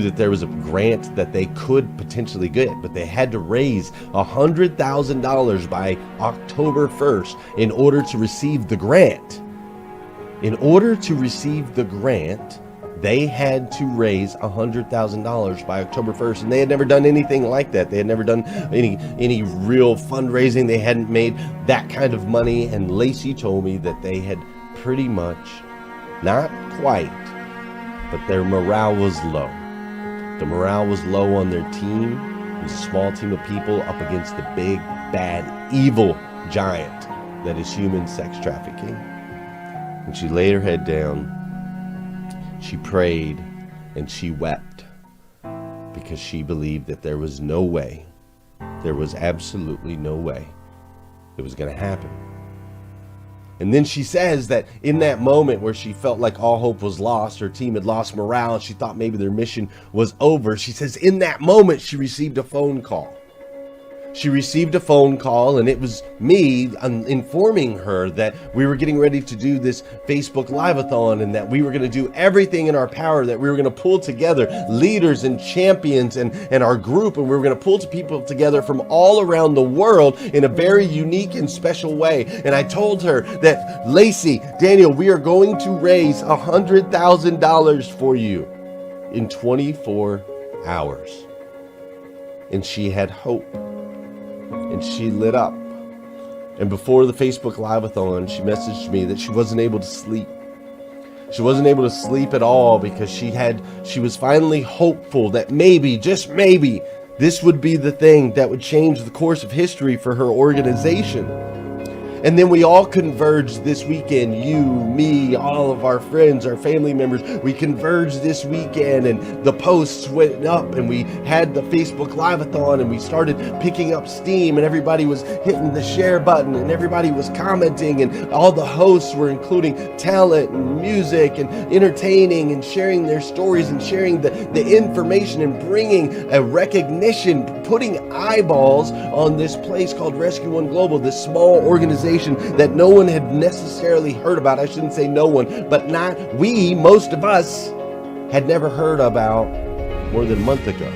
that there was a grant that they could potentially get, but they had to raise $100,000 by October 1st in order to receive the grant. In order to receive the grant, they had to raise $100,000 by October 1st, and they had never done anything like that. They had never done any real fundraising. They hadn't made that kind of money, and Lacey told me that they had pretty much, not quite, but their morale was low. The morale was low on their team. It was a small team of people up against the big, bad, evil giant that is human sex trafficking. And she laid her head down, she prayed, and she wept because she believed that there was no way, there was absolutely no way it was going to happen. And then she says that in that moment where she felt like all hope was lost, her team had lost morale, and she thought maybe their mission was over, she says in that moment she received a phone call. She received a phone call, and it was me informing her that we were getting ready to do this Facebook Live-a-thon, and that we were going to do everything in our power, that we were going to pull together leaders and champions and our group, and we were going to pull people together from all around the world in a very unique and special way. And I told her that, Lacey, Daniel, we are going to raise $100,000 for you in 24 hours. And she had hope. And she lit up. And before the Facebook Live-a-thon, she messaged me that she wasn't able to sleep. She wasn't able to sleep at all because she was finally hopeful that maybe, just maybe, this would be the thing that would change the course of history for her organization. And then we all converged this weekend, you, me, all of our friends, our family members, we converged this weekend, and the posts went up, and we had the Facebook Live-a-thon, and we started picking up steam, and everybody was hitting the share button, and everybody was commenting, and all the hosts were including talent and music and entertaining and sharing their stories and sharing the information and bringing a recognition, putting eyeballs on this place called Rescue One Global, this small organization that no one had necessarily heard about. I shouldn't say no one, but most of us had never heard about more than a month ago.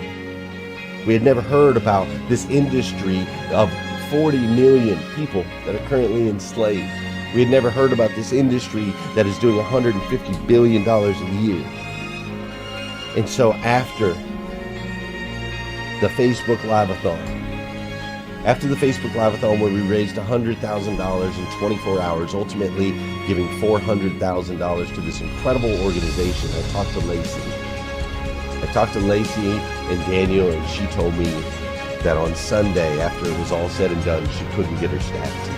We had never heard about this industry of 40 million people that are currently enslaved. We had never heard about this industry that is doing $150 billion a year. And so after the Facebook Live-a-thon, where we raised $100,000 in 24 hours, ultimately giving $400,000 to this incredible organization, I talked to Lacey and Daniel, and she told me that on Sunday, after it was all said and done, she couldn't get her staff to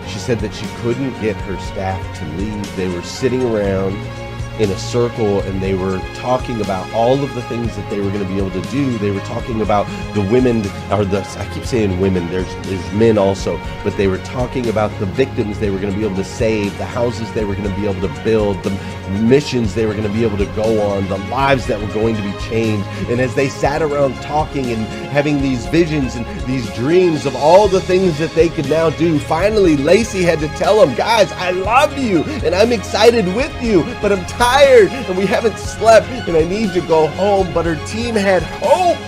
leave. She said that she couldn't get her staff to leave. They were sitting around in a circle, and they were talking about all of the things that they were going to be able to do. They were talking about the women, I keep saying women, there's men also, but they were talking about the victims they were going to be able to save, the houses they were going to be able to build, the missions they were going to be able to go on, the lives that were going to be changed. And as they sat around talking and having these visions and these dreams of all the things that they could now do, finally Lacey had to tell them, guys, I love you and I'm excited with you, but I'm tired and we haven't slept and I need to go home. But her team had hope.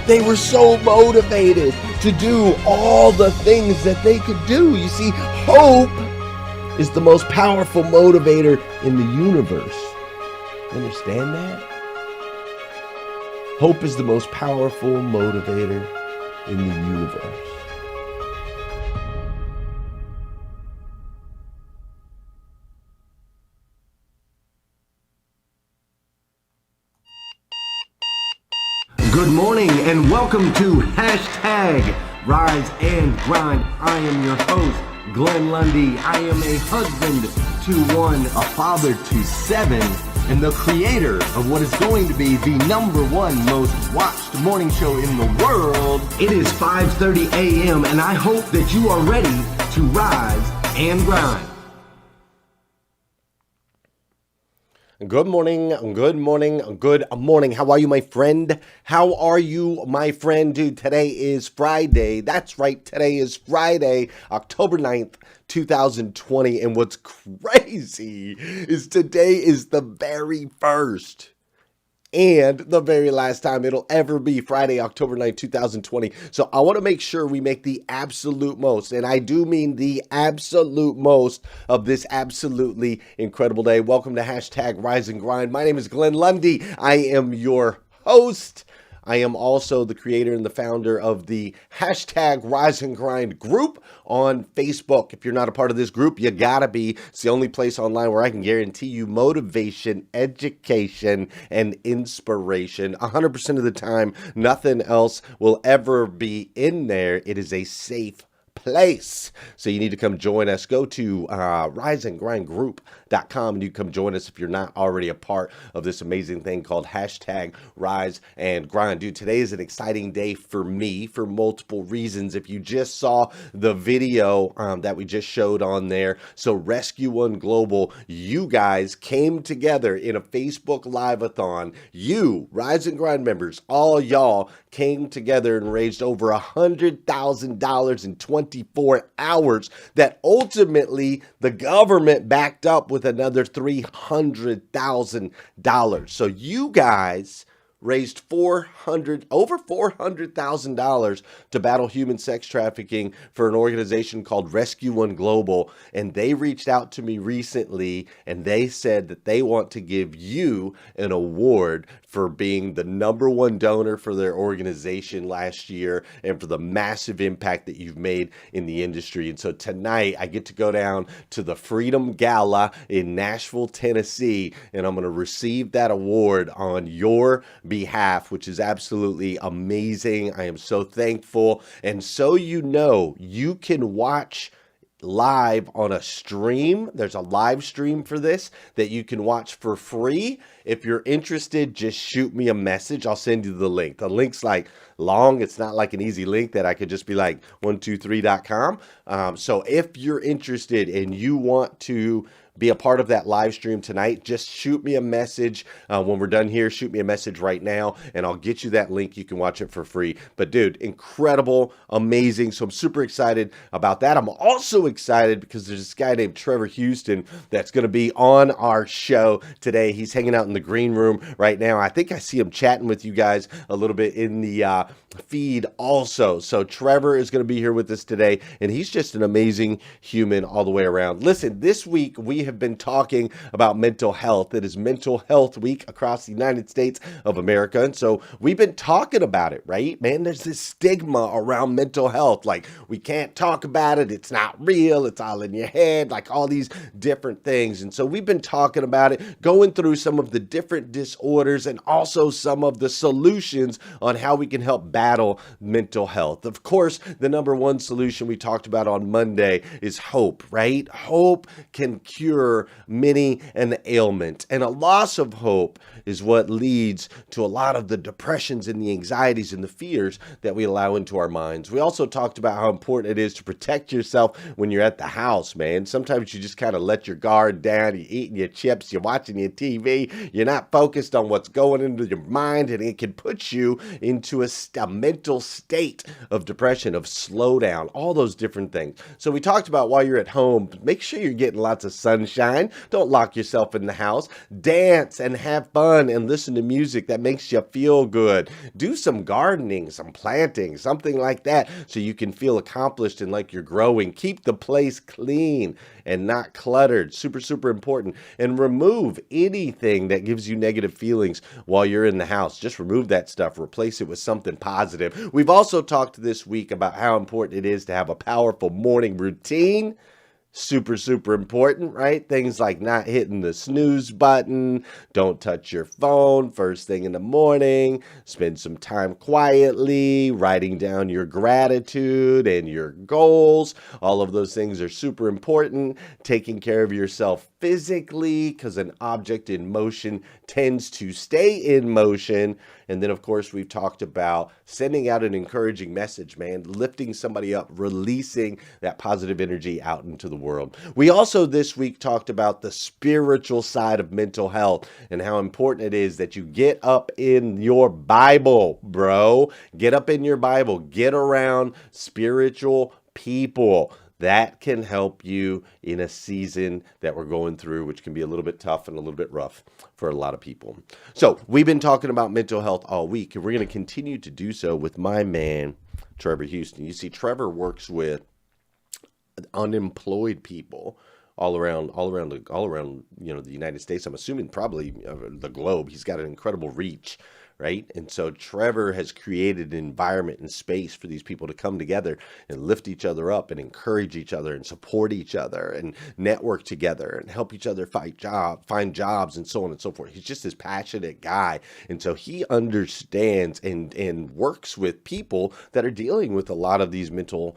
They were so motivated to do all the things that they could do. You see, hope is the most powerful motivator in the universe. Understand that? Hope is the most powerful motivator in the universe. Good morning and welcome to #Rise and Grind. I am your host, Glenn Lundy. I am a husband to one, a father to seven, and the creator of what is going to be the #1 most watched morning show in the world. It is 5:30 a.m. and I hope that you are ready to rise and grind. Good morning, good morning, good morning. How are you, my friend? How are you, my friend? Dude, today is Friday. That's right, today is Friday, October 9th, 2020. And what's crazy is today is the very first and the very last time it'll ever be Friday, October 9th, 2020. So I want to make sure we make the absolute most, and I do mean the absolute most of this absolutely incredible day. Welcome to hashtag Rise and Grind. My name is Glenn Lundy. I am your host. I am also the creator and the founder of the hashtag Rise and Grind group on Facebook. If you're not a part of this group, you gotta be. It's the only place online where I can guarantee you motivation, education, and inspiration. 100% of the time, nothing else will ever be in there. It is a safe place. So you need to come join us. Go to riseandgrindgroup.com and you come join us if you're not already a part of this amazing thing called hashtag Rise and Grind. Dude, today is an exciting day for me for multiple reasons. If you just saw the video that we just showed on there, so Rescue One Global, you guys came together in a Facebook Live-a-thon. You, Rise and Grind members, all y'all came together and raised over $100,000 in 24 hours that ultimately the government backed up with another $300,000. So you guys raised over $400,000 to battle human sex trafficking for an organization called Rescue One Global. And they reached out to me recently and they said that they want to give you an award for being the #1 donor for their organization last year and for the massive impact that you've made in the industry. And so tonight I get to go down to the Freedom Gala in Nashville, Tennessee, and I'm going to receive that award on your behalf, which is absolutely amazing. I am so thankful. And so you know, you can watch live on a stream. There's a live stream for this that you can watch for free. If you're interested, just shoot me a message. I'll send you the link. The link's like long. It's not like an easy link that I could just be like 123.com. So if you're interested and you want to be a part of that live stream tonight, just shoot me a message when we're done here. Shoot me a message right now and I'll get you that link. You can watch it for free. But dude, incredible, amazing. So I'm super excited about that. I'm also excited because there's this guy named Trevor Houston that's going to be on our show today. He's hanging out in the green room right now. I think I see him chatting with you guys a little bit in the feed also. So Trevor is going to be here with us today and he's just an amazing human all the way around. Listen, this week we have been talking about mental health. It is Mental Health Week across the United States of America. And so we've been talking about it, right? Man, there's this stigma around mental health. Like, we can't talk about it. It's not real. It's all in your head, like all these different things. And so we've been talking about it, going through some of the different disorders and also some of the solutions on how we can help battle mental health. Of course, the #1 solution we talked about on Monday is hope, right? Hope can cure many an ailment, and a loss of hope is what leads to a lot of the depressions and the anxieties and the fears that we allow into our minds. We also talked about how important it is to protect yourself when you're at the house, man. Sometimes you just kind of let your guard down. You're eating your chips, you're watching your TV, you're not focused on what's going into your mind, and it can put you into a mental state of depression, of slowdown, all those different things. So we talked about while you're at home, make sure you're getting lots of sunshine. Don't lock yourself in the house. Dance and have fun and listen to music that makes you feel good. Do some gardening, some planting, something like that, so you can feel accomplished and like you're growing. Keep the place clean and not cluttered. Super, super important. And remove anything that gives you negative feelings while you're in the house. Just remove that stuff. Replace it with something positive. We've also talked this week about how important it is to have a powerful morning routine. Super, super important, right? Things like not hitting the snooze button, don't touch your phone first thing in the morning, spend some time quietly, writing down your gratitude and your goals. All of those things are super important. Taking care of yourself physically, because an object in motion tends to stay in motion. And then, of course, we've talked about sending out an encouraging message, man, lifting somebody up, releasing that positive energy out into the world. We also this week talked about the spiritual side of mental health and how important it is that you get up in your Bible, bro. Get up in your Bible. Get around spiritual people. That can help you in a season that we're going through, which can be a little bit tough and a little bit rough for a lot of people. So we've been talking about mental health all week, and we're going to continue to do so with my man, Trevor Houston. You see, Trevor works with unemployed people all around, the United States. I'm assuming probably the globe. He's got an incredible reach. Right. And so Trevor has created an environment and space for these people to come together and lift each other up and encourage each other and support each other and network together and help each other find jobs and so on and so forth. He's just this passionate guy. And so he understands and works with people that are dealing with a lot of these mental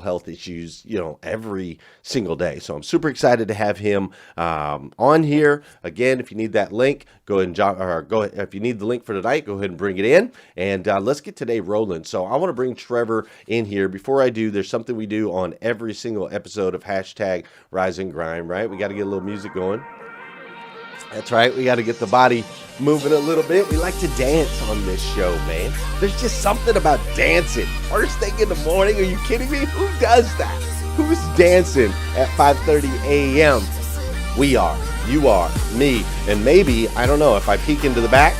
health issues, every single day. So I'm super excited to have him on here. Again, if you need that link, go ahead and go ahead. If you need the link for tonight, go ahead and bring it in, and let's get today rolling. So I want to bring Trevor in here. Before I do, there's something we do on every single episode of hashtag Rise and Grind, right? We got to get a little music going. That's right. We got to get the body moving a little bit. We like to dance on this show, man. There's just something about dancing. First thing in the morning. Are you kidding me? Who does that? Who's dancing at 5:30 a.m.? We are. You are. Me. And maybe, I don't know, if I peek into the back,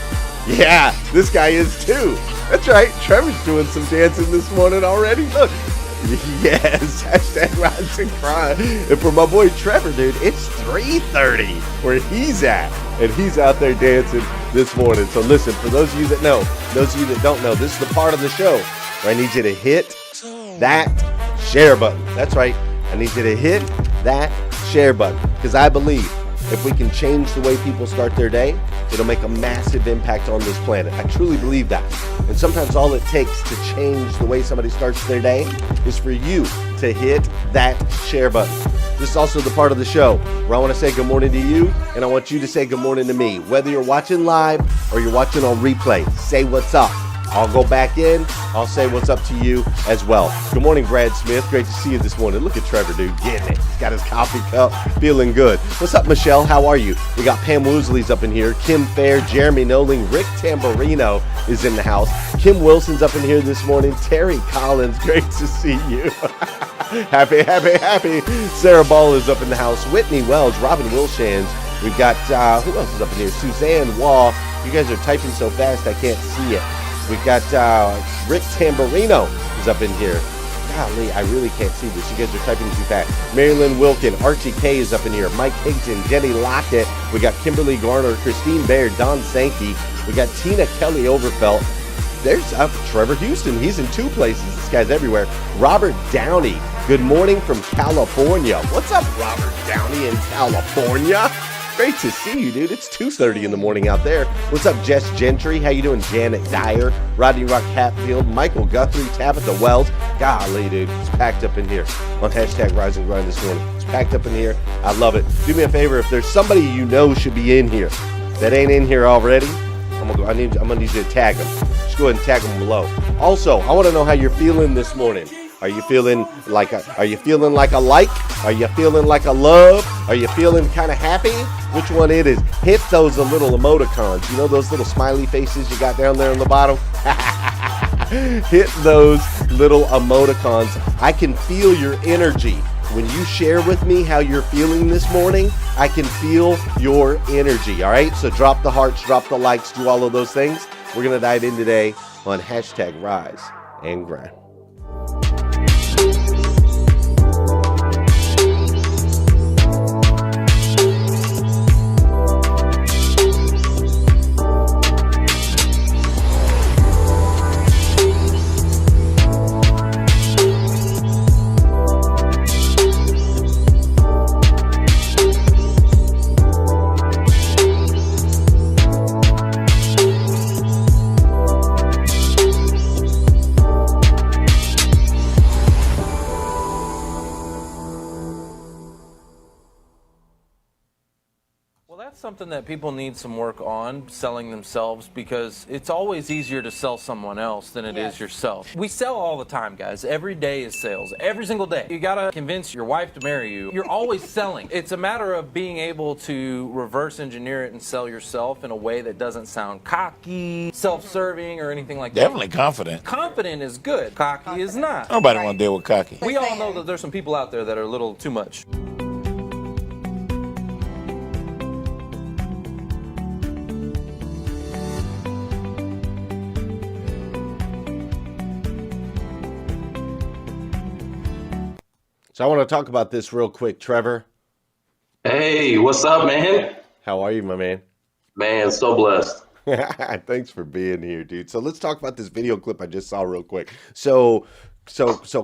yeah, this guy is too. That's right. Trevor's doing some dancing this morning already. Look. Yes. Hashtag Rise and Grind. And for my boy Trevor, dude, it's 3:30 where he's at. And he's out there dancing this morning. So listen, for those of you that know, those of you that don't know, this is the part of the show where I need you to hit that share button. That's right. I need you to hit that share button. Because I believe if we can change the way people start their day, it'll make a massive impact on this planet. I truly believe that. And sometimes all it takes to change the way somebody starts their day is for you to hit that share button. This is also the part of the show where I want to say good morning to you, and I want you to say good morning to me. Whether you're watching live or you're watching on replay, say what's up. I'll go back in. I'll say what's up to you as well. Good morning, Brad Smith. Great to see you this morning. Look at Trevor, dude, getting it. He's got his coffee cup, feeling good. What's up, Michelle? How are you? We got Pam Woosley's up in here. Kim Fair, Jeremy Noling, Rick Tamburino is in the house. Kim Wilson's up in here this morning. Terry Collins, great to see you. Happy. Sarah Ball is up in the house. Whitney Wells, Robin Wilshans. We've got, who else is up in here? Suzanne Wall. You guys are typing so fast I can't see it. We've got Rick Tamburino is up in here. Golly, I really can't see this. You guys are typing too fast. Marilyn Wilkin, Archie K is up in here. Mike Higton, Jenny Lockett. We got Kimberly Garner, Christine Baird, Don Sankey. We got Tina Kelly Overfelt. There's Trevor Houston. He's in two places. This guy's everywhere. Robert Downey. Good morning from California. What's up, Robert Downey in California? Great to see you, dude. It's 2:30 in the morning out there. What's up, Jess Gentry? How you doing, Janet Dyer? Rodney Rock Hatfield, Michael Guthrie, Tabitha Wells. Golly, dude, it's packed up in here on hashtag Rise and Grind this morning. It's packed up in here. I love it. Do me a favor, if there's somebody you know should be in here that ain't in here already, I'm gonna need you to tag them. Just go ahead and tag them below. Also, I want to know how you're feeling this morning. Are you feeling like a like? Are you feeling like a love? Are you feeling kind of happy? Which one it is? Hit those little emoticons. You know those little smiley faces you got down there on the bottom? Hit those little emoticons. I can feel your energy. When you share with me how you're feeling this morning, I can feel your energy, all right? So drop the hearts, drop the likes, do all of those things. We're going to dive in today on hashtag Rise and Grind. something that people need some work on, selling themselves, because it's always easier to sell someone else than it is yourself. We sell all the time, guys. Every day is sales. Every single day. You gotta convince your wife to marry you. You're always selling. It's a matter of being able to reverse engineer it and sell yourself in a way that doesn't sound cocky, self-serving, or anything like that. Definitely confident. Confident is good. Cocky is not. Nobody want to deal with cocky. We all know that there's some people out there that are a little too much. So I want to talk about this real quick, Trevor. Hey, what's up, man? How are you, my man? Man, so blessed. Thanks for being here, dude. So let's talk about this video clip I just saw real quick. So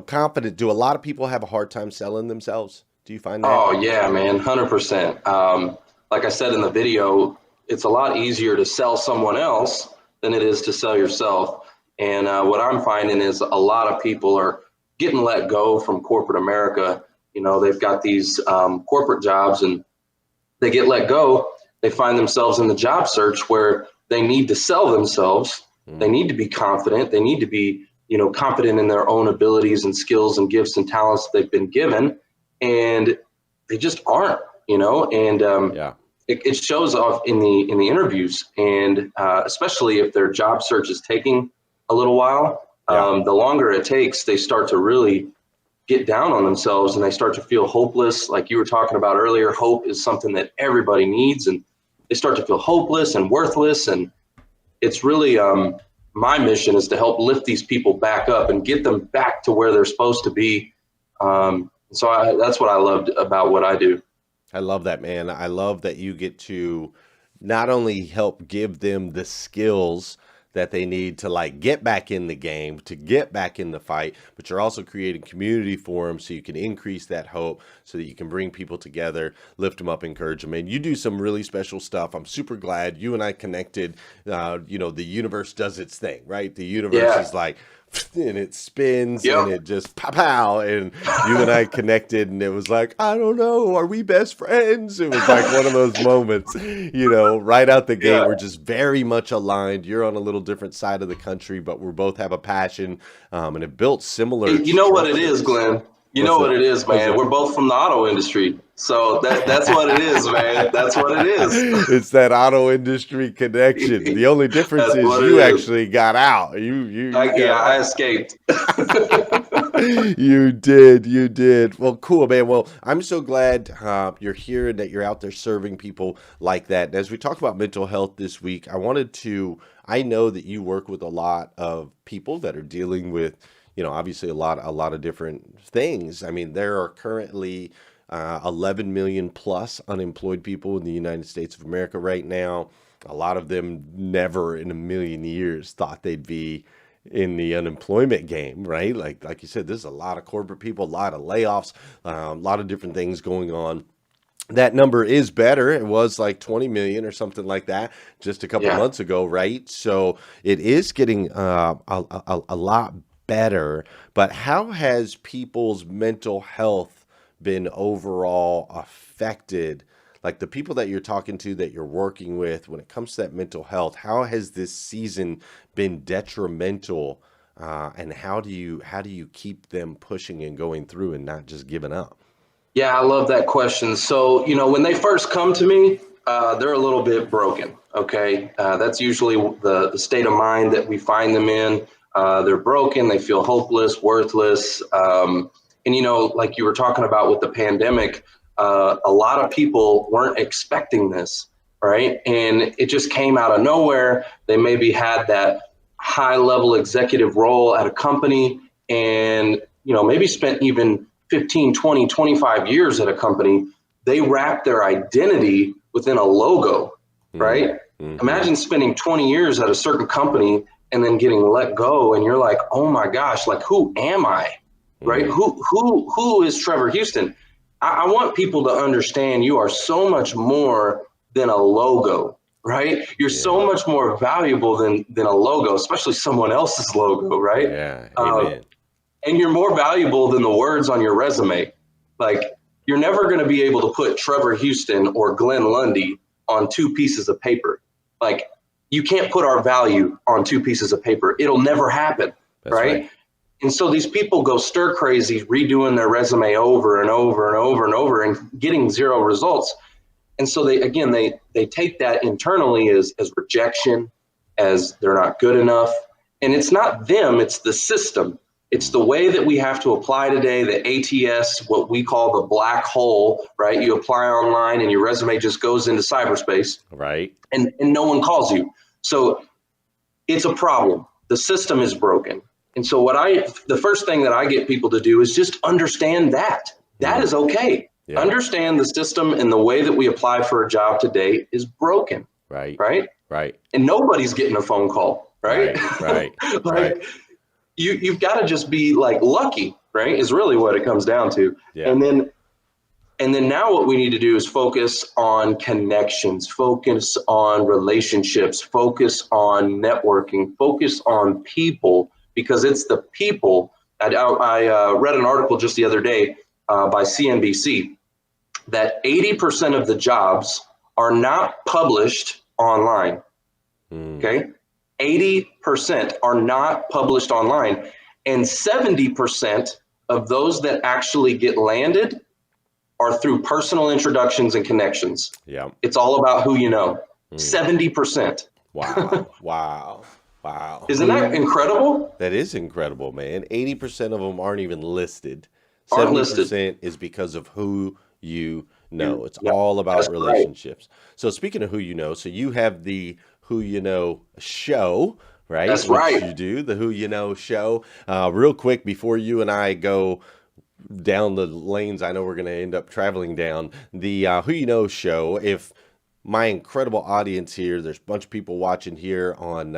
confident. Do a lot of people have a hard time selling themselves? Do you find that? Oh, yeah, man, 100%. Like I said in the video, it's a lot easier to sell someone else than it is to sell yourself. And what I'm finding is a lot of people are getting let go from corporate America. You know, they've got these corporate jobs and they get let go. They find themselves in the job search where they need to sell themselves. They need to be confident. They need to be, you know, confident in their own abilities and skills and gifts and talents they've been given. And they just aren't, you know, and it shows off in the interviews. And especially if their job search is taking a little while, the longer it takes, they start to really get down on themselves and they start to feel hopeless. Like you were talking about earlier, hope is something that everybody needs, and they start to feel hopeless and worthless. And it's really my mission is to help lift these people back up and get them back to where they're supposed to be. So that's what I loved about what I do. I love that, man. I love that you get to not only help give them the skills that they need to like get back in the game, to get back in the fight, but you're also creating community for them so you can increase that hope, so that you can bring people together, lift them up, encourage them. And you do some really special stuff. I'm super glad you and I connected. You know, the universe does its thing, right? The universe is like, and it spins and it just pow, and you and I connected, and it was like, I don't know, are we best friends? It was like one of those moments, you know, right out the gate. We're just very much aligned. You're on a little different side of the country, but we both have a passion, and have built similar. You know what it is, Glenn? You know what it is, man. We're both from the auto industry. So that's what it is, man. That's what it is. It's that auto industry connection. The only difference is you actually got out. I escaped. You did. Well, cool, man. Well, I'm so glad you're here and that you're out there serving people like that. And as we talk about mental health this week, I know that you work with a lot of people that are dealing with, you know, obviously a lot of different things. I mean, there are currently 11 million plus unemployed people in the United States of America right now. A lot of them never in a million years thought they'd be in the unemployment game, right? Like you said, there's a lot of corporate people, a lot of layoffs, a lot of different things going on. That number is better. It was like 20 million or something like that just a couple months ago, right? So it is getting a lot better. But how has people's mental health been overall affected? Like the people that you're talking to, that you're working with, when it comes to that mental health, how has this season been detrimental? And how do you keep them pushing and going through and not just giving up? Yeah, I love that question. So, you know, when they first come to me, they're a little bit broken. Okay. That's usually the state of mind that we find them in. They're broken. They feel hopeless, worthless. And, you know, like you were talking about with the pandemic, a lot of people weren't expecting this, right? And it just came out of nowhere. They maybe had that high level executive role at a company and, you know, maybe spent even 15, 20, 25 years at a company. They wrapped their identity within a logo, right? Imagine spending 20 years at a certain company and then getting let go. And you're like, oh my gosh, like, who am I? Right? Who is Trevor Houston? I want people to understand you are so much more than a logo, right? You're so much more valuable than a logo, especially someone else's logo, right? Yeah. Amen. And you're more valuable than the words on your resume. Like, you're never going to be able to put Trevor Houston or Glenn Lundy on 2 pieces of paper. Like, you can't put our value on 2 pieces of paper. It'll never happen. That's right? And so these people go stir crazy, redoing their resume over and over and over and over and getting 0 results. And so they take that internally as rejection, as they're not good enough. And it's not them, it's the system. It's the way that we have to apply today, the ATS, what we call the black hole, right? You apply online and your resume just goes into cyberspace. Right. And no one calls you. So it's a problem. The system is broken. And so the first thing that I get people to do is just understand that. That is okay. Yeah. Understand the system and the way that we apply for a job today is broken. Right. Right. Right. And nobody's getting a phone call. Right. Right. Like, right. You've got to just be like lucky, right? Is really what it comes down to. Yeah. And then now what we need to do is focus on connections, focus on relationships, focus on networking, focus on people, because it's the people. I read an article just the other day by CNBC that 80% of the jobs are not published online. Okay. 80% are not published online, and 70% of those that actually get landed are through personal introductions and connections. Yeah. It's all about who you know. 70%. Wow. Wow. Wow. Isn't that incredible? That is incredible, man. 80% of them aren't even listed. Aren't 70% listed. is because of who you know. It's all about relationships. Right. So speaking of who you know, so you have the Who You Know show, right? That's right. You do the Who You Know show. Real quick, before you and I go down the lanes I know we're going to end up traveling down, the Who You Know show, if my incredible audience here, there's a bunch of people watching here on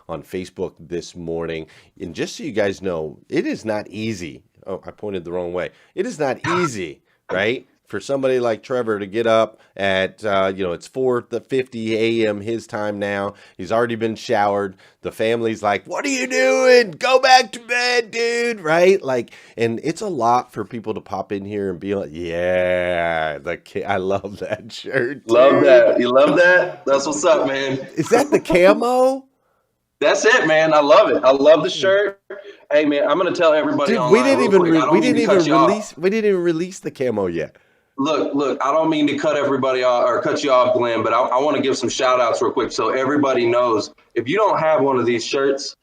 Facebook this morning, and just so you guys know, it is not easy. Oh, I pointed the wrong way. It is not easy, right? For somebody like Trevor to get up at, it's 4:50 a.m. his time now. He's already been showered. The family's like, what are you doing? Go back to bed, dude, right? Like, and it's a lot for people to pop in here and be like, yeah, I love that shirt. Dude. Love that. You love that? That's what's up, man. Is that the camo? That's it, man. I love it. I love the shirt. Hey, man, I'm going to tell everybody Dude, online. we didn't even release the camo yet. Look, I don't mean to cut everybody off or cut you off, Glenn, but I want to give some shout outs real quick so everybody knows. If you don't have one of these shirts,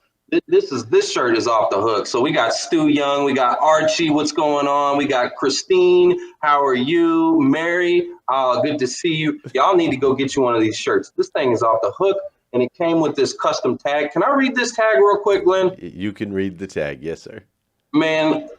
this shirt is off the hook. So we got Stu Young, we got Archie, what's going on? We got Christine, how are you? Mary, good to see you. Y'all need to go get you one of these shirts. This thing is off the hook, and it came with this custom tag. Can I read this tag real quick, Glenn? You can read the tag. Yes, sir. Man,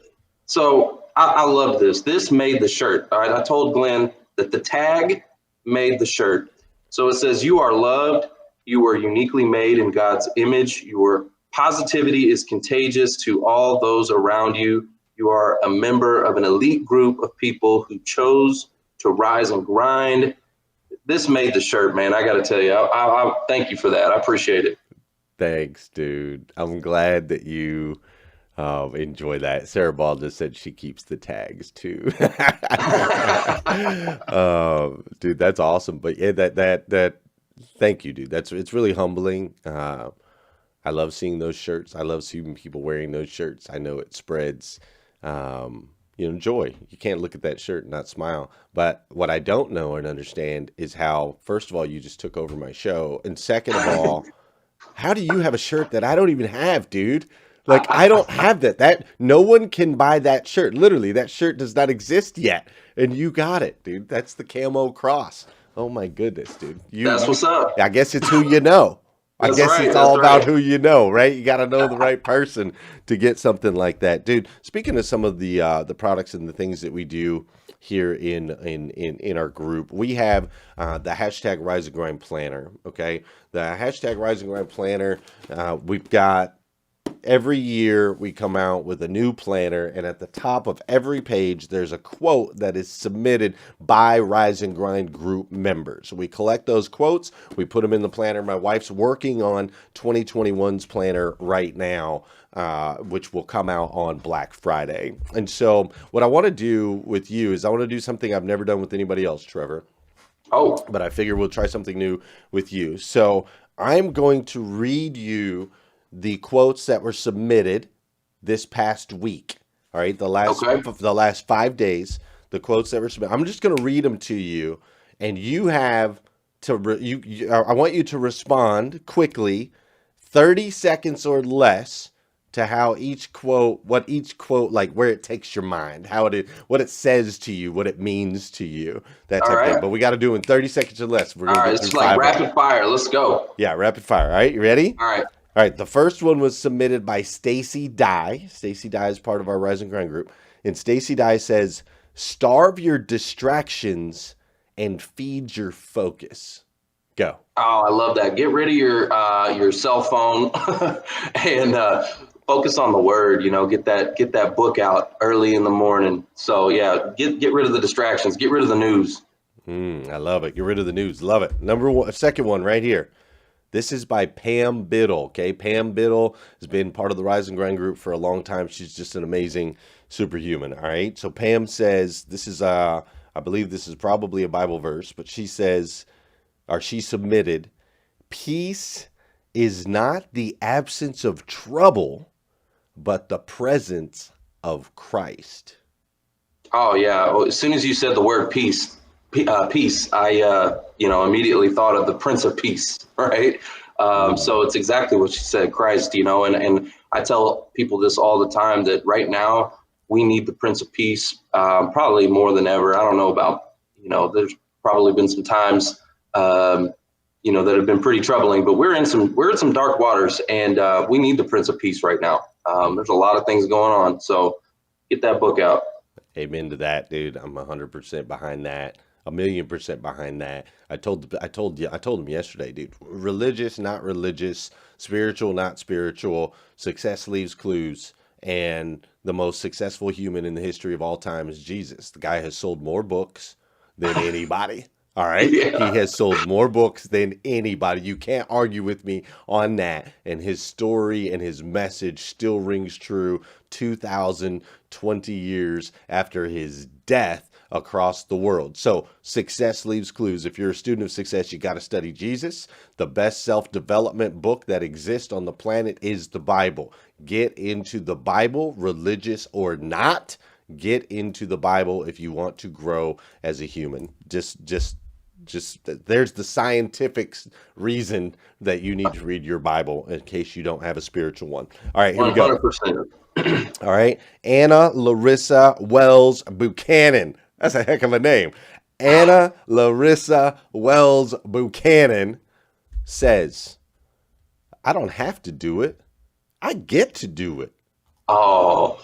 so I love this. This made the shirt. All right. I told Glenn that the tag made the shirt. So it says, you are loved. You are uniquely made in God's image. Your positivity is contagious to all those around you. You are a member of an elite group of people who chose to rise and grind. This made the shirt, man. I got to tell you, I thank you for that. I appreciate it. Thanks, dude. I'm glad that you enjoy that. Sarah Ball just said she keeps the tags too. Dude, that's awesome. But yeah, that thank you, dude. It's really humbling. I love seeing those shirts. I love seeing people wearing those shirts. I know it spreads joy. You can't look at that shirt and not smile. But what I don't know and understand is how, first of all, you just took over my show, and second of all, how do you have a shirt that I don't even have, dude? Like, I don't have that. No one can buy that shirt. Literally, that shirt does not exist yet. And you got it, dude. That's the camo cross. Oh, my goodness, dude. That's what's up. I guess it's who you know. That's I guess right, it's all about who you know, right? You got to know the right person to get something like that. Dude, speaking of some of the products and the things that we do here in our group, we have the hashtag Rise and Grind Planner, okay? The hashtag Rise and Grind Planner, we've got every year we come out with a new planner, and at the top of every page, there's a quote that is submitted by Rise and Grind group members. We collect those quotes, we put them in the planner. My wife's working on 2021's planner right now, which will come out on Black Friday. And so what I want to do with you is I want to do something I've never done with anybody else, Trevor. Oh, but I figure we'll try something new with you. So I'm going to read you the quotes that were submitted this past week. All right, the last 5 days, the quotes that were submitted. I'm just going to read them to you, and you have to I want you to respond quickly, 30 seconds or less, to how what each quote, like where it takes your mind, what it says to you, what it means to you, that all type of thing. right. But we got to do it in 30 seconds or less. We're All going to right. get through It's like five of them. rapid fire. Let's go. Yeah, rapid fire. All right, you ready? All right. All right, the first one was submitted by Stacy Dye. Stacy Dye is part of our Rise and Grind group. And Stacy Dye says, starve your distractions and feed your focus. Go. Oh, I love that. Get rid of your cell phone and focus on the word. Get that book out early in the morning. So yeah, get rid of the distractions. Get rid of the news. I love it. Get rid of the news. Love it. Second one right here. This is by Pam Biddle. Okay, Pam Biddle has been part of the Rise and Grind group for a long time. She's just an amazing superhuman. All right. So Pam says, this is I believe this is probably a Bible verse, but she says, or she submitted, peace is not the absence of trouble, but the presence of Christ. Oh yeah. Well, as soon as you said the word peace, I immediately thought of the Prince of Peace, right? So it's exactly what she said, Christ. And I tell people this all the time, that right now we need the Prince of Peace, probably more than ever. I don't know about, there's probably been some times, that have been pretty troubling, but we're in some dark waters, and we need the Prince of Peace right now. There's a lot of things going on, so get that book out. Amen to that, dude. I'm 100% behind that. 1,000,000% behind that. I told him yesterday, dude. Religious, not religious. Spiritual, not spiritual. Success leaves clues. And the most successful human in the history of all time is Jesus. The guy has sold more books than anybody. All right. Yeah. He has sold more books than anybody. You can't argue with me on that. And his story and his message still rings true 2020 years after his death across the world. So success leaves clues. If you're a student of success, you got to study Jesus. The best self-development book that exists on the planet is the Bible. Get into the Bible, religious or not. Get into the Bible if you want to grow as a human. Just there's the scientific reason that you need to read your Bible in case you don't have a spiritual one. All right, here we go. 100%. All right. Anna Larissa Wells Buchanan. That's a heck of a name. Anna Larissa Wells Buchanan says, I don't have to do it. I get to do it. Oh,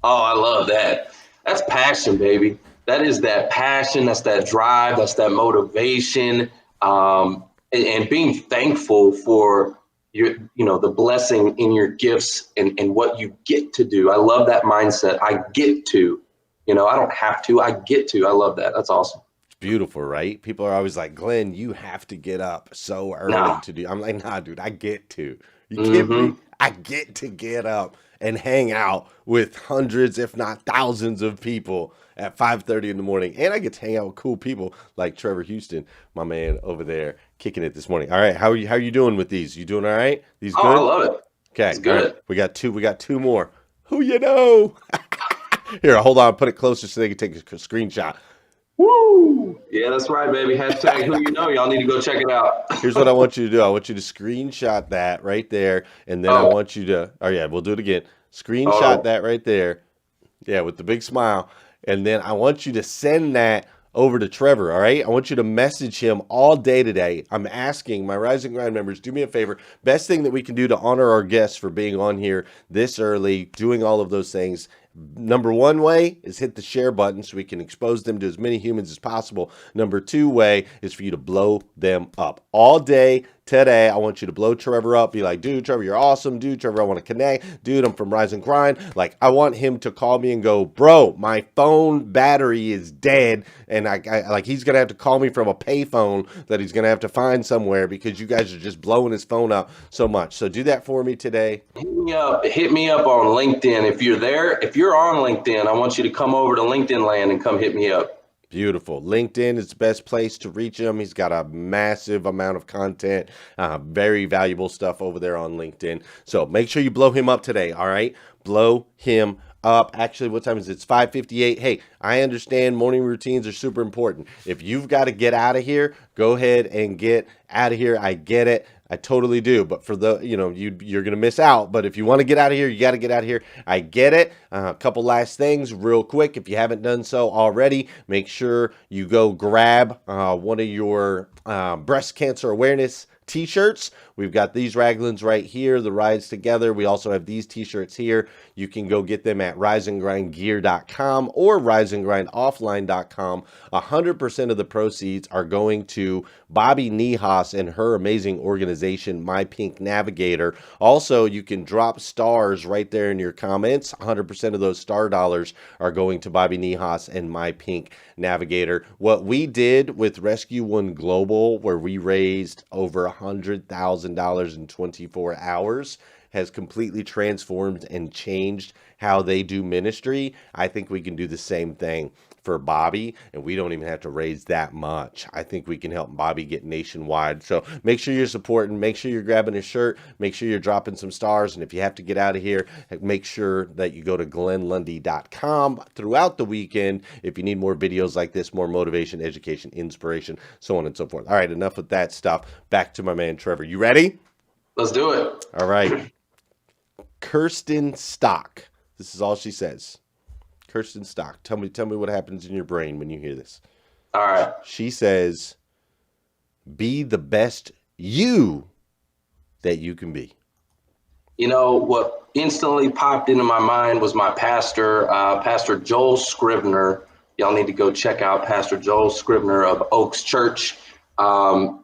I love that. That's passion, baby. That is that passion. That's that drive. That's that motivation. And being thankful for the blessing in your gifts and what you get to do. I love that mindset. I get to, I don't have to, I get to. I love that. That's awesome. It's beautiful, right? People are always like, Glenn, you have to get up so early to do. I'm like, nah, dude, I get to. You kidding me? I get to get up and hang out with hundreds, if not thousands of people at 5:30 in the morning. And I get to hang out with cool people like Trevor Houston, my man over there, kicking it this morning. All right. How are you doing with these? You doing all right? These good? Oh, I love it. Okay. It's good. Right. We got two more. Who you know? Here, hold on. Put it closer so they can take a screenshot. Woo! Yeah, that's right, baby. Hashtag who you know. Y'all need to go check it out. Here's what I want you to do. I want you to screenshot that right there. And then I want you to, oh yeah, we'll do it again. Screenshot that right there. Yeah, with the big smile. And then I want you to send that over to Trevor, all right? I want you to message him all day today. I'm asking my Rise and Grind members, do me a favor. Best thing that we can do to honor our guests for being on here this early, doing all of those things. Number one way is hit the share button so we can expose them to as many humans as possible. Number two way is for you to blow them up. All day today, I want you to blow Trevor up. Be like, dude, Trevor, you're awesome. Dude, Trevor, I want to connect. Dude, I'm from Rise and Grind. Like, I want him to call me and go, bro, my phone battery is dead. And I he's going to have to call me from a payphone that he's going to have to find somewhere because you guys are just blowing his phone up so much. So do that for me today. Hit me up on LinkedIn. If you're there, if you're on LinkedIn, I want you to come over to LinkedIn land and come hit me up. Beautiful. LinkedIn is the best place to reach him. He's got a massive amount of content, very valuable stuff over there on LinkedIn. So make sure you blow him up today, all right? Blow him up. Actually, what time is it? It's 5:58. Hey, I understand morning routines are super important. If you've got to get out of here, go ahead and get out of here. I get it. I totally do. But for the, you're going to miss out. But if you want to get out of here, you got to get out of here. I get it. A couple last things real quick. If you haven't done so already, make sure you go grab one of your breast cancer awareness t-shirts. We've got these raglans right here, the Rides Together. We also have these t-shirts here. You can go get them at riseandgrindgear.com or riseandgrindoffline.com. 100% of the proceeds are going to Bobby Nihas and her amazing organization, My Pink Navigator. Also, you can drop stars right there in your comments. 100% of those star dollars are going to Bobby Nihas and My Pink Navigator. What we did with Rescue One Global, where we raised over $100,000 in 24 hours, has completely transformed and changed how they do ministry. I think we can do the same thing for Bobby, and we don't even have to raise that much. I think we can help Bobby get nationwide. So make sure you're supporting, make sure you're grabbing a shirt, make sure you're dropping some stars, and if you have to get out of here, make sure that you go to glennlundy.com throughout the weekend if you need more videos like this, more motivation, education, inspiration, so on and so forth. All right, enough with that stuff. Back to my man Trevor. You ready? Let's do it. All right. Kirsten Stock. This is all she says. Kirsten Stock. Tell me what happens in your brain when you hear this. All right. She says, be the best you that you can be. You know, what instantly popped into my mind was my pastor, Pastor Joel Scrivener. Y'all need to go check out Pastor Joel Scrivener of Oaks Church.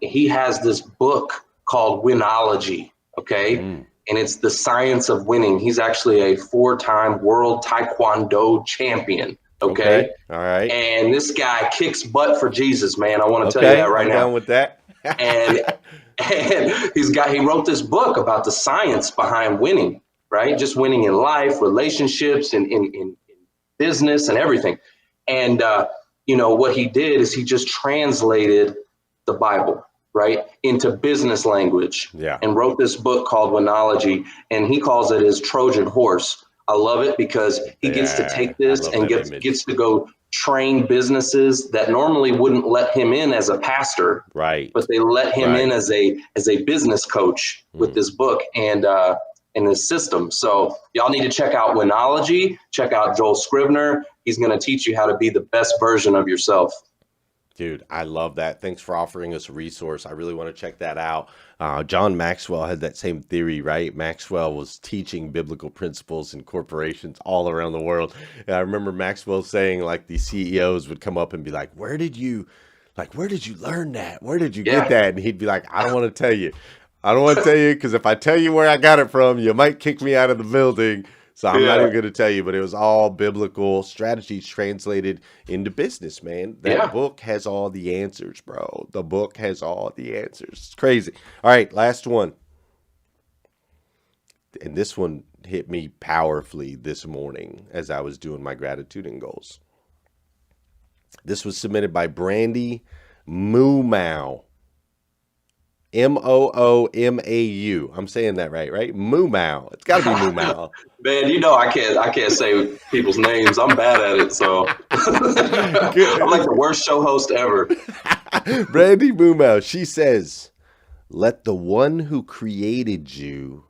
He has this book called Winology, okay? And it's the science of winning. He's actually a 4-time world Taekwondo champion, okay? All right. And this guy kicks butt for Jesus, man. I want to tell you that right I'm now. down with that. and he wrote this book about the science behind winning, right? Just winning in life, relationships, and in business and everything. And, what he did is he just translated the Bible, right, into business language, and wrote this book called Winology, and he calls it his Trojan horse. I love it because he gets to take this and gets to go train businesses that normally wouldn't let him in as a pastor, right? But they let him in as a business coach with this book and his system. So y'all need to check out Winology, check out Joel Scrivener. He's going to teach you how to be the best version of yourself. Dude, I love that. Thanks for offering us a resource. I really want to check that out. John Maxwell had that same theory, right? Maxwell was teaching biblical principles in corporations all around the world. And I remember Maxwell saying, like, these CEOs would come up and be like, where did you learn that? Where did you get that? And he'd be like, I don't want to tell you. I don't want to tell you because if I tell you where I got it from, you might kick me out of the building. So I'm not even going to tell you, but it was all biblical strategies translated into business, man. That book has all the answers, bro. The book has all the answers. It's crazy. All right, last one. And this one hit me powerfully this morning as I was doing my gratitude and goals. This was submitted by Brandy Moomau. Moomau. I'm saying that right? Moomau. It's got to be Moomau. Man, I can't say people's names. I'm bad at it, so I'm like the worst show host ever. Brandy Moomau. She says, "Let the one who created you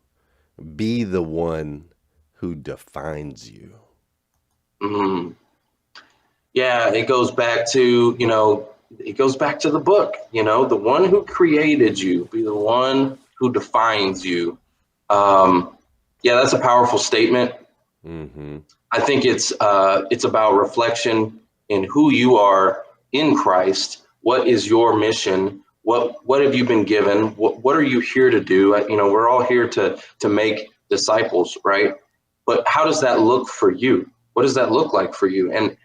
be the one who defines you." Yeah, it goes back to the book, the one who created you, be the one who defines you. That's a powerful statement. I think it's about reflection in who you are in Christ. What is your mission? What have you been given? What are you here to do? We're all here to make disciples, right? But how does that look for you? What does that look like for you? And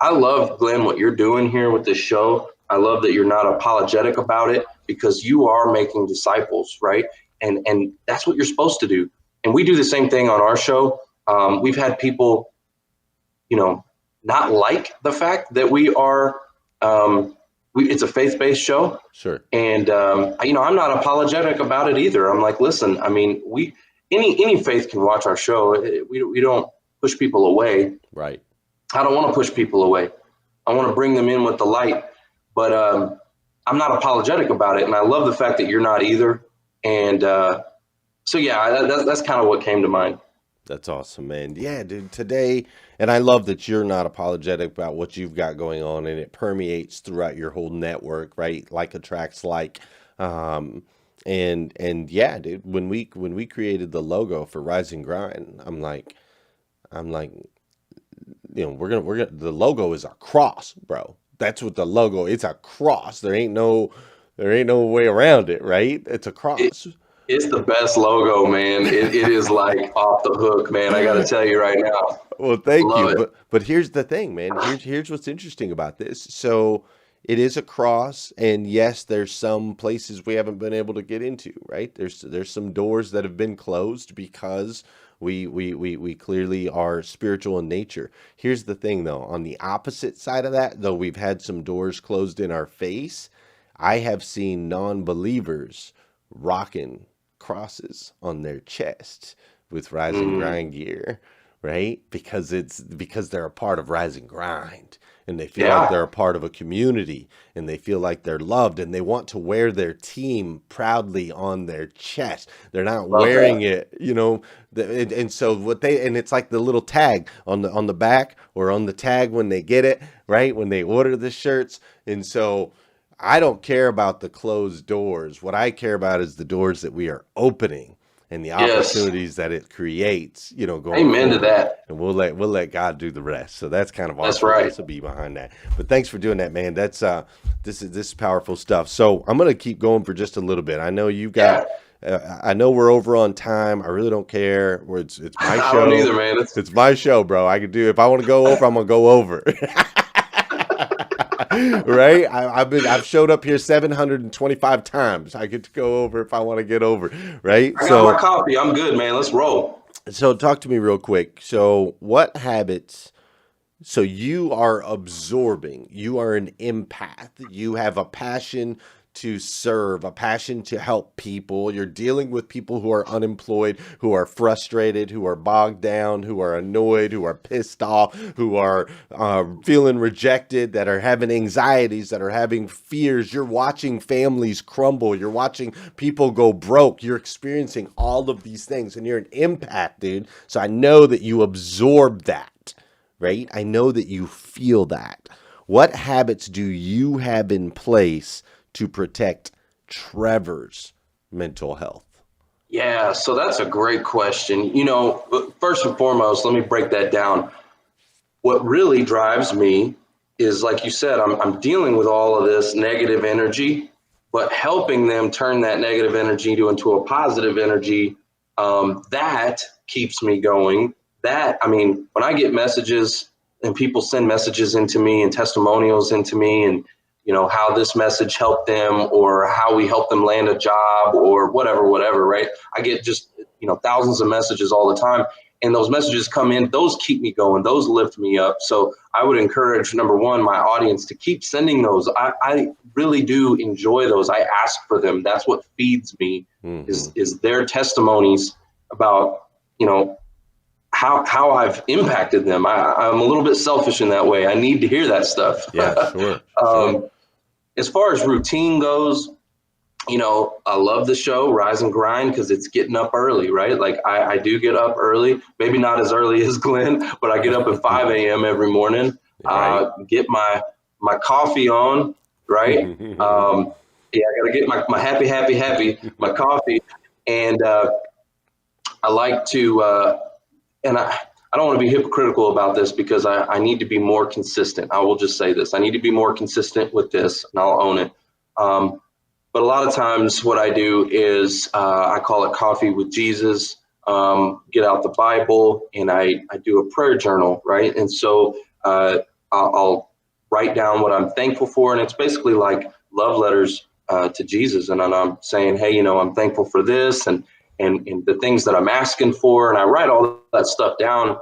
I love, Glenn, what you're doing here with this show. I love that you're not apologetic about it because you are making disciples, right? And that's what you're supposed to do. And we do the same thing on our show. We've had people, not like the fact that we are it's a faith-based show. Sure. And, I'm not apologetic about it either. I'm like, listen, I mean, any faith can watch our show. We don't push people away. Right. I don't want to push people away. I want to bring them in with the light, but I'm not apologetic about it. And I love the fact that you're not either. And so, yeah, that's kind of what came to mind. That's awesome, man. Yeah, dude, today, and I love that you're not apologetic about what you've got going on, and it permeates throughout your whole network, right? Like attracts like. And yeah, dude, when we created the logo for Rise and Grind, I'm like, we're gonna the logo is a cross, bro. That's what the logo, it's a cross. There ain't no way around it, right? It's a cross. It's the best logo, man. It is like off the hook, man. I got to tell you right now. Well, thank Love you. it. But here's the thing, man. Here's what's interesting about this. So it is a cross, and yes, there's some places we haven't been able to get into, right? There's some doors that have been closed because we clearly are spiritual in nature. Here's the thing, though. On the opposite side of that, though, we've had some doors closed in our face. I have seen non-believers rocking crosses on their chest with Rise and Grind gear, right? Because they're a part of Rise and Grind, and they feel like they're a part of a community, and they feel like they're loved, and they want to wear their team proudly on their chest. They're not wearing it, and so and it's like the little tag on the back or on the tag when they get it, right? When they order the shirts. And so I don't care about the closed doors. What I care about is the doors that we are opening and the opportunities that it creates, going Amen forward. to that. And we'll let God do the rest. So that's kind of our That's right. philosophy behind that. But thanks for doing that, man. That's this is powerful stuff. So I'm gonna keep going for just a little bit. I know you got. I know we're over on time. I really don't care. It's my show. I don't either, man. It's my show, bro. I can do, if I want to go over, I'm gonna go over. Right? I've showed up here 725 times. I get to go over if I want to get over, right? I got my coffee. I'm good, man. Let's roll. So talk to me real quick. So what habits? So you are absorbing. You are an empath. You have a passion to serve, a passion to help people. You're dealing with people who are unemployed, who are frustrated, who are bogged down, who are annoyed, who are pissed off, who are feeling rejected, that are having anxieties, that are having fears. You're watching families crumble. You're watching people go broke. You're experiencing all of these things, and you're an empath, dude. So I know that you absorb that, right? I know that you feel that. What habits do you have in place to protect Trevor's mental health? Yeah, so that's a great question. First and foremost, let me break that down. What really drives me is, like you said, I'm dealing with all of this negative energy, but helping them turn that negative energy into a positive energy, that keeps me going. When I get messages and people send messages into me and testimonials into me, and how this message helped them, or how we helped them land a job, or whatever, right? I get just, thousands of messages all the time, and those messages come in, those keep me going, those lift me up. So I would encourage, number one, my audience to keep sending those. I really do enjoy those. I ask for them. That's what feeds me, is their testimonies about, how I've impacted them. I'm a little bit selfish in that way. I need to hear that stuff. Yeah, sure. As far as routine goes, I love the show Rise and Grind because it's getting up early, right? Like I do get up early, maybe not as early as Glenn, but I get up at 5 a.m. every morning, Right. Get my coffee on, right? I got to get my happy, my coffee. And I like to, and I don't want to be hypocritical about this, because I need to be more consistent. I will just say this. I need to be more consistent with this, and I'll own it. But a lot of times what I do is I call it coffee with Jesus, get out the Bible, and I do a prayer journal, right? And so I'll write down what I'm thankful for, and it's basically like love letters to Jesus. And I'm saying, hey, I'm thankful for this, and the things that I'm asking for, and I write all that stuff down.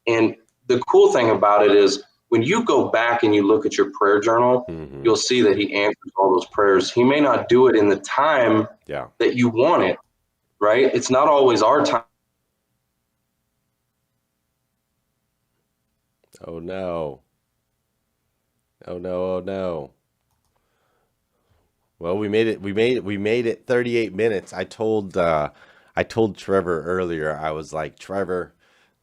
And the cool thing about it is when you go back and you look at your prayer journal, you'll see that he answers all those prayers. He may not do it in the time that you want it, right? It's not always our time. Oh no. Oh no, oh no. Well, we made it 38 minutes. I told Trevor earlier, I was like, Trevor,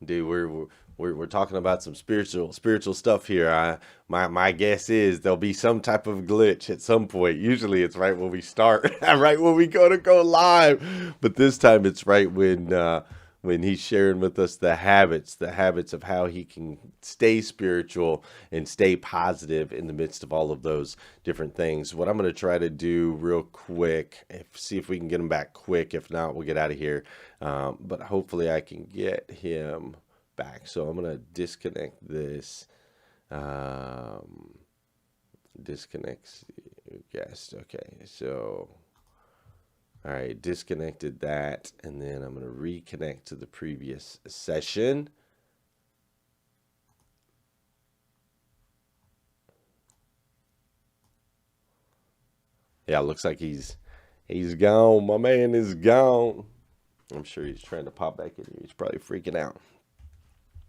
dude, we're talking about some spiritual stuff here. My guess is there'll be some type of glitch at some point. Usually it's right when we start, right when we go live. But this time it's right when he's sharing with us the habits of how he can stay spiritual and stay positive in the midst of all of those different things. What I'm going to try to do real quick, see if we can get him back quick. If not, we'll get out of here. But hopefully I can get him back. So I'm going to disconnect this. Disconnect guest. Okay, so... All right, disconnected that, and then I'm going to reconnect to the previous session. Yeah, looks like he's gone. My man is gone. I'm sure he's trying to pop back in here. He's probably freaking out.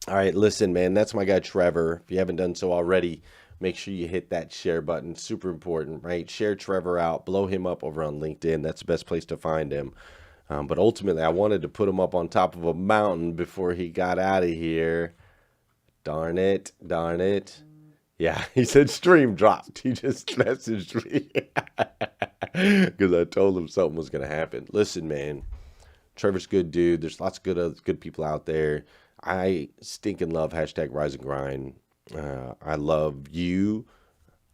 All right, listen, man, that's my guy Trevor. If you haven't done so already, make sure you hit that share button. Super important, right? Share Trevor out. Blow him up over on LinkedIn. That's the best place to find him. But ultimately, I wanted to put him up on top of a mountain before he got out of here. Darn it. Yeah, he said stream dropped. He just messaged me because I told him something was going to happen. Listen, man, Trevor's a good dude. There's lots of good people out there. I stinking love hashtag Rise and Grind. I love you.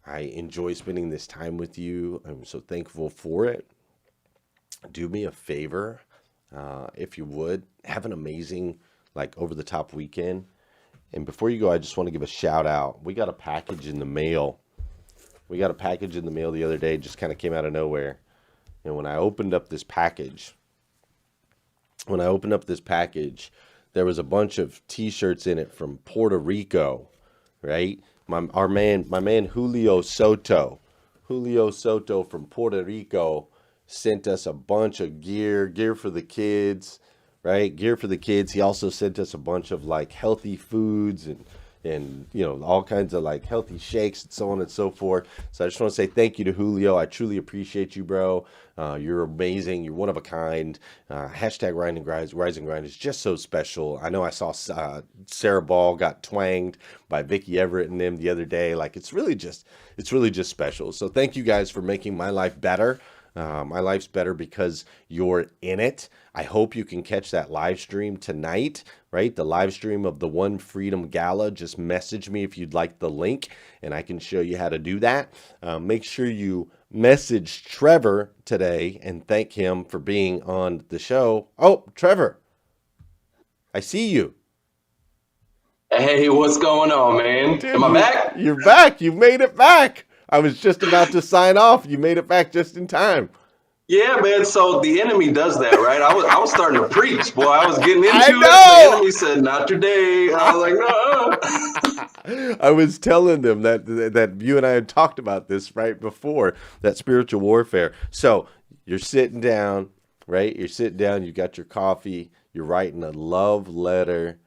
I enjoy spending this time with you. I'm so thankful for it. Do me a favor, if you would, have an amazing, over the top weekend. And before you go, I just want to give a shout out. We got a package in the mail. The other day. It just kind of came out of nowhere. And when I opened up this package, there was a bunch of t-shirts in it from Puerto Rico. Right, my man Julio Soto from Puerto Rico sent us a bunch of gear for the kids, right? Gear for the kids. He also sent us a bunch of healthy foods and all kinds of healthy shakes and so on and so forth. So I just want to say thank you to Julio. I truly appreciate you, bro. You're amazing. You're one of a kind. Hashtag Rise and Grind is just so special. I know I saw Sarah Ball got twanged by Vicky Everett and them the other day. It's really just special. So thank you guys for making my life better. My life's better because you're in it. I hope you can catch that live stream tonight, right? The live stream of the One Freedom Gala. Just message me if you'd like the link, and I can show you how to do that. Make sure you message Trevor today and thank him for being on the show. Oh, Trevor, I see you. Hey, what's going on, man? Dude, Am I back? You're back. You made it back. I was just about to sign off. You made it back just in time. Yeah, man. So the enemy does that, right? I was starting to preach, boy. I was getting into I it. know. The enemy said, "Not today." I was like, "No." I was telling them that you and I had talked about this right before, that spiritual warfare. So you're sitting down, right? You're sitting down. You got your coffee. You're writing a love letter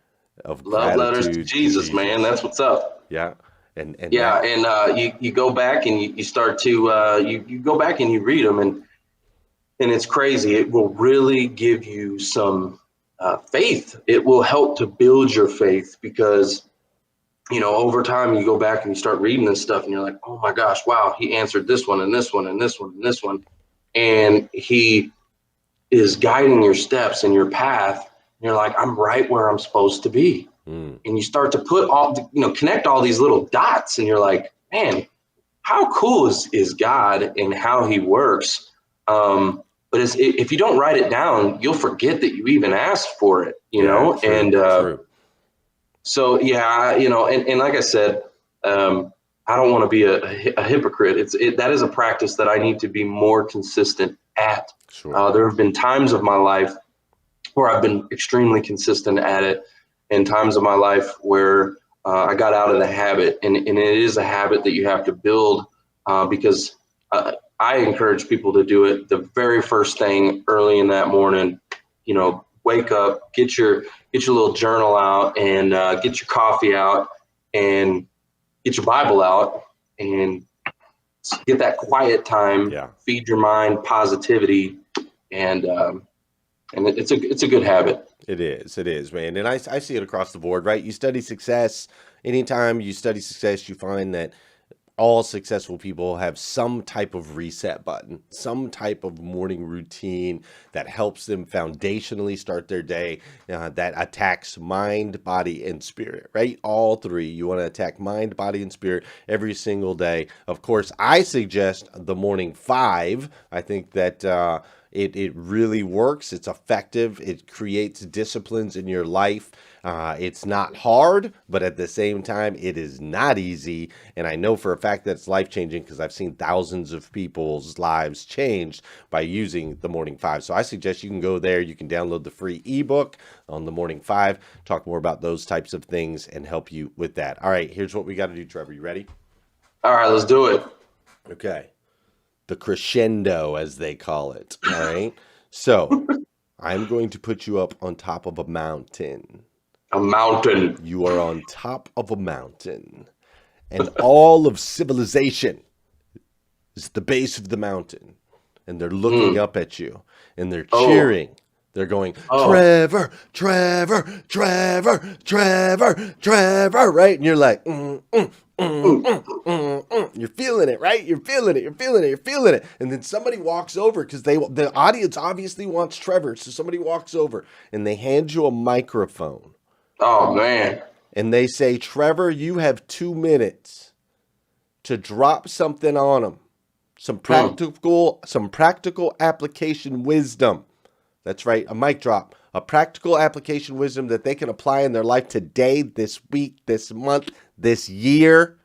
of Love letters to gratitude Jesus, man. That's what's up. Yeah. You go back and you start to you go back and you read them, and it's crazy. It will really give you some faith. It will help to build your faith because over time you go back and you start reading this stuff and you're like, oh my gosh, wow, he answered this one and this one and this one and this one, and he is guiding your steps and your path. And you're like, I'm right where I'm supposed to be. And you start to put connect all these little dots, and you're like, man, how cool is God and how he works? But if you don't write it down, you'll forget that you even asked for it, True, and true. So, and like I said, I don't want to be a hypocrite. That is a practice that I need to be more consistent at. Sure. There have been times of my life where I've been extremely consistent at it, and times of my life where I got out of the habit, and it is a habit that you have to build because I encourage people to do it the very first thing early in that morning. You know, wake up, get your little journal out, and get your coffee out, and get your Bible out, and get that quiet time. Yeah. Feed your mind positivity, and it's a good habit. It is, man. And I see it across the board, right? You study success. Anytime you study success, you find that all successful people have some type of reset button, some type of morning routine that helps them foundationally start their day, that attacks mind, body, and spirit, right? All three. You want to attack mind, body, and spirit every single day. Of course, I suggest the morning 5. I think that it really works. It's effective. It creates disciplines in your life. It's not hard, but at the same time, it is not easy. And I know for a fact that it's life-changing because I've seen thousands of people's lives changed by using the Morning 5. So I suggest you can go there. You can download the free ebook on the Morning 5, talk more about those types of things and help you with that. All right, here's what we got to do, Trevor. You ready? All right, let's do it. Okay. The crescendo, as they call it. All right. So I'm going to put you up on top of a mountain. A mountain. You are on top of a mountain, and all of civilization is at the base of the mountain, and they're looking up at you, and they're cheering. They're going, Trevor, Trevor, Trevor, Trevor, Trevor, right? And you're like, You're feeling it, right? You're feeling it. You're feeling it. You're feeling it. And then somebody walks over because the audience obviously wants Trevor. So somebody walks over and they hand you a microphone. Oh, man. And they say, Trevor, you have 2 minutes to drop something on them. Some practical application wisdom. That's right. A mic drop. A practical application wisdom that they can apply in their life today, this week, this month, this year.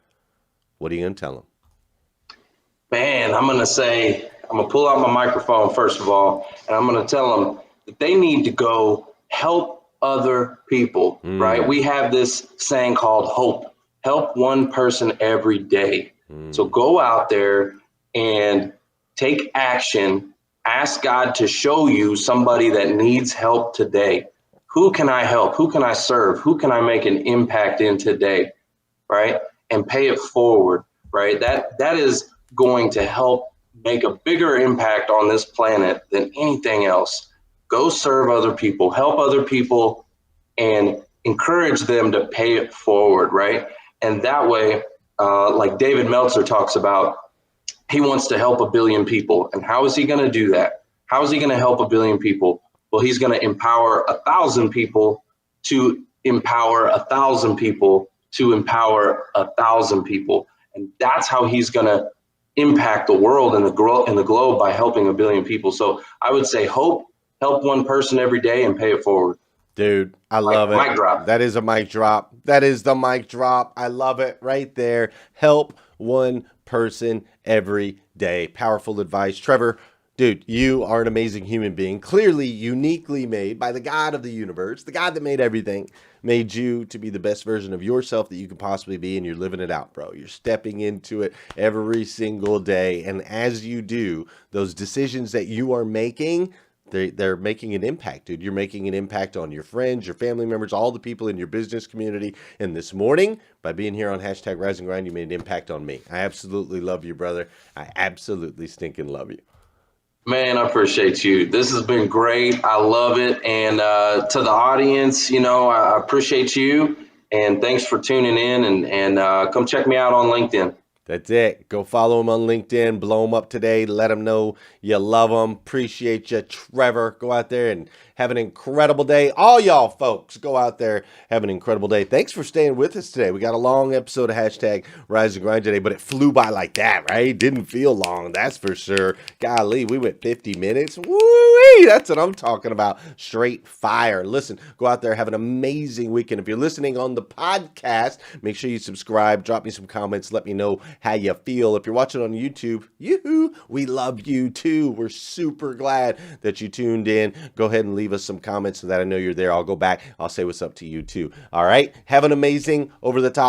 What are you going to tell them? Man, I'm going to pull out my microphone first of all, and I'm going to tell them that they need to go help other people, right? We have this saying called hope. Help one person every day. So go out there and take action. Ask God to show you somebody that needs help today. Who can I help? Who can I serve? Who can I make an impact in today, right? And pay it forward, right? That is going to help make a bigger impact on this planet than anything else. Go serve other people, help other people, and encourage them to pay it forward, right? And that way, like David Meltzer talks about, he wants to help 1 billion people. And how is he going to do that? How is he going to help 1 billion people? Well, he's going to empower 1,000 people to empower 1,000 people to empower 1,000 people. And that's how he's going to impact the world and the globe by helping 1 billion people. So I would say help one person every day and pay it forward. Dude, I love it. Mic drop. That is a mic drop. That is the mic drop. I love it right there. Help one person every day. Powerful advice. Trevor, dude, you are an amazing human being. Clearly, uniquely made by the God of the universe. The God that made everything made you to be the best version of yourself that you could possibly be, and you're living it out, bro. You're stepping into it every single day. And as you do, those decisions that you are making, they're making an impact, dude. You're making an impact on your friends, your family members, all the people in your business community. And this morning, by being here on hashtag Rise and Grind, you made an impact on me. I absolutely love you, brother. I absolutely stinking love you. Man, I appreciate you. This has been great. I love it. And to the audience, I appreciate you. And thanks for tuning in. And come check me out on LinkedIn. That's it. Go follow him on LinkedIn. Blow him up today. Let him know you love him. Appreciate you, Trevor. Go out there and have an incredible day. All y'all folks, go out there, have an incredible day. Thanks for staying with us today. We got a long episode of hashtag Rise and Grind today, but it flew by like that, right? Didn't feel long, that's for sure. Golly, we went 50 minutes. Woo-wee! That's what I'm talking about. Straight fire. Listen, go out there, have an amazing weekend. If you're listening on the podcast, make sure you subscribe. Drop me some comments. Let me know how you feel. If you're watching on YouTube, yoo-hoo, we love you too. We're super glad that you tuned in. Go ahead and leave us some comments so that I know you're there. I'll go back. I'll say what's up to you too. All right. Have an amazing, over the top,